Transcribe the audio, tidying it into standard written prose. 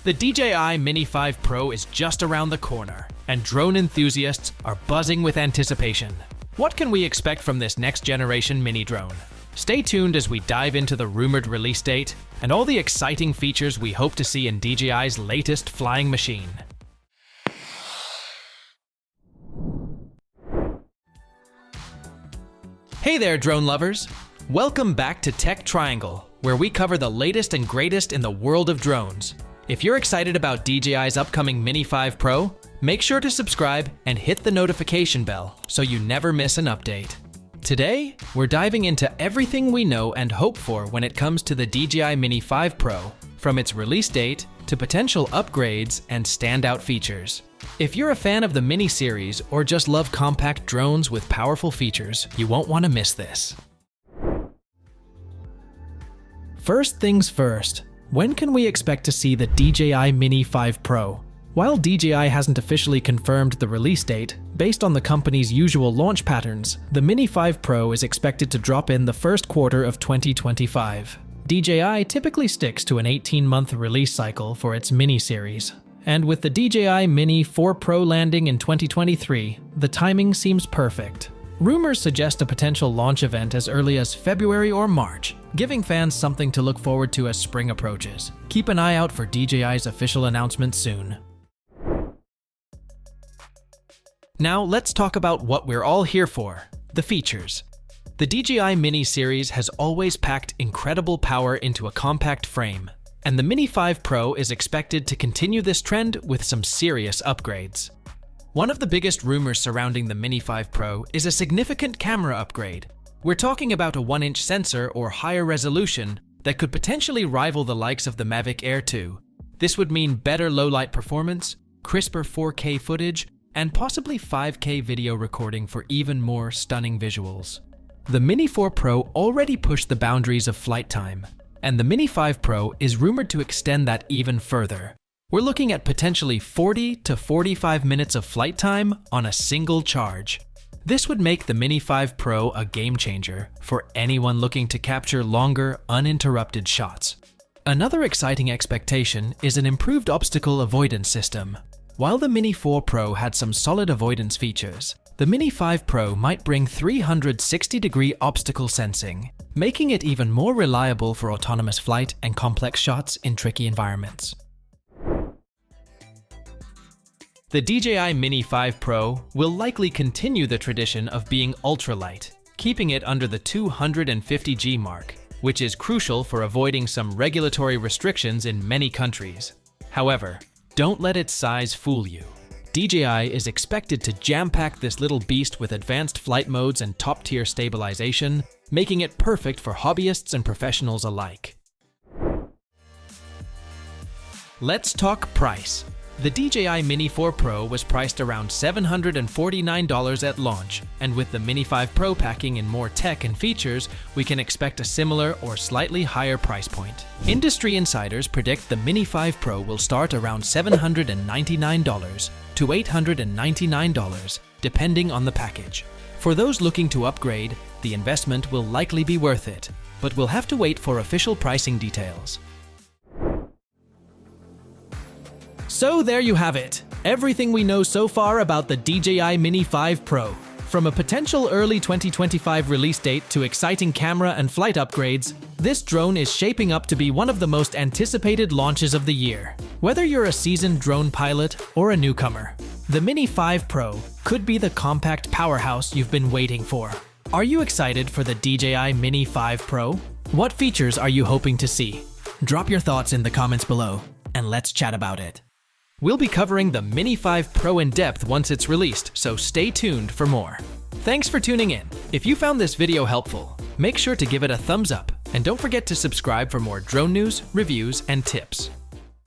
The DJI Mini 5 Pro is just around the corner, and drone enthusiasts are buzzing with anticipation. What can we expect from this next-generation mini drone? Stay tuned as we dive into the rumored release date and all the exciting features we hope to see in DJI's latest flying machine. Hey there, drone lovers! Welcome back to Tech Triangle, where we cover the latest and greatest in the world of drones. If you're excited about DJI's upcoming Mini 5 Pro, make sure to subscribe and hit the notification bell so you never miss an update. Today, we're diving into everything we know and hope for when it comes to the DJI Mini 5 Pro, from its release date to potential upgrades and standout features. If you're a fan of the Mini series or just love compact drones with powerful features, you won't want to miss this. First things first, when can we expect to see the DJI Mini 5 Pro? While DJI hasn't officially confirmed the release date, based on the company's usual launch patterns, the Mini 5 Pro is expected to drop in the first quarter of 2025. DJI typically sticks to an 18-month release cycle for its Mini series, and with the DJI Mini 4 Pro landing in 2023, the timing seems perfect. Rumors suggest a potential launch event as early as February or March, giving fans something to look forward to as spring approaches. Keep an eye out for DJI's official announcement soon. Now let's talk about what we're all here for, the features. The DJI Mini series has always packed incredible power into a compact frame, and the Mini 5 Pro is expected to continue this trend with some serious upgrades. One of the biggest rumors surrounding the Mini 5 Pro is a significant camera upgrade. We're talking about a 1-inch sensor or higher resolution that could potentially rival the likes of the Mavic Air 2. This would mean better low-light performance, crisper 4K footage, and possibly 5K video recording for even more stunning visuals. The Mini 4 Pro already pushed the boundaries of flight time, and the Mini 5 Pro is rumored to extend that even further. We're looking at potentially 40 to 45 minutes of flight time on a single charge. This would make the Mini 5 Pro a game changer for anyone looking to capture longer, uninterrupted shots. Another exciting expectation is an improved obstacle avoidance system. While the Mini 4 Pro had some solid avoidance features, the Mini 5 Pro might bring 360-degree obstacle sensing, making it even more reliable for autonomous flight and complex shots in tricky environments. The DJI Mini 5 Pro will likely continue the tradition of being ultralight, keeping it under the 250 G mark, which is crucial for avoiding some regulatory restrictions in many countries. However, don't let its size fool you. DJI is expected to jam-pack this little beast with advanced flight modes and top-tier stabilization, making it perfect for hobbyists and professionals alike. Let's talk price. The DJI Mini 4 Pro was priced around $749 at launch, and with the Mini 5 Pro packing in more tech and features, we can expect a similar or slightly higher price point. Industry insiders predict the Mini 5 Pro will start around $799 to $899, depending on the package. For those looking to upgrade, the investment will likely be worth it, but we'll have to wait for official pricing details. So there you have it, everything we know so far about the DJI Mini 5 Pro. From a potential early 2025 release date to exciting camera and flight upgrades, this drone is shaping up to be one of the most anticipated launches of the year. Whether you're a seasoned drone pilot or a newcomer, the Mini 5 Pro could be the compact powerhouse you've been waiting for. Are you excited for the DJI Mini 5 Pro? What features are you hoping to see? Drop your thoughts in the comments below, and let's chat about it. We'll be covering the Mini 5 Pro in depth once it's released, so stay tuned for more. Thanks for tuning in. If you found this video helpful, make sure to give it a thumbs up, and don't forget to subscribe for more drone news, reviews, and tips.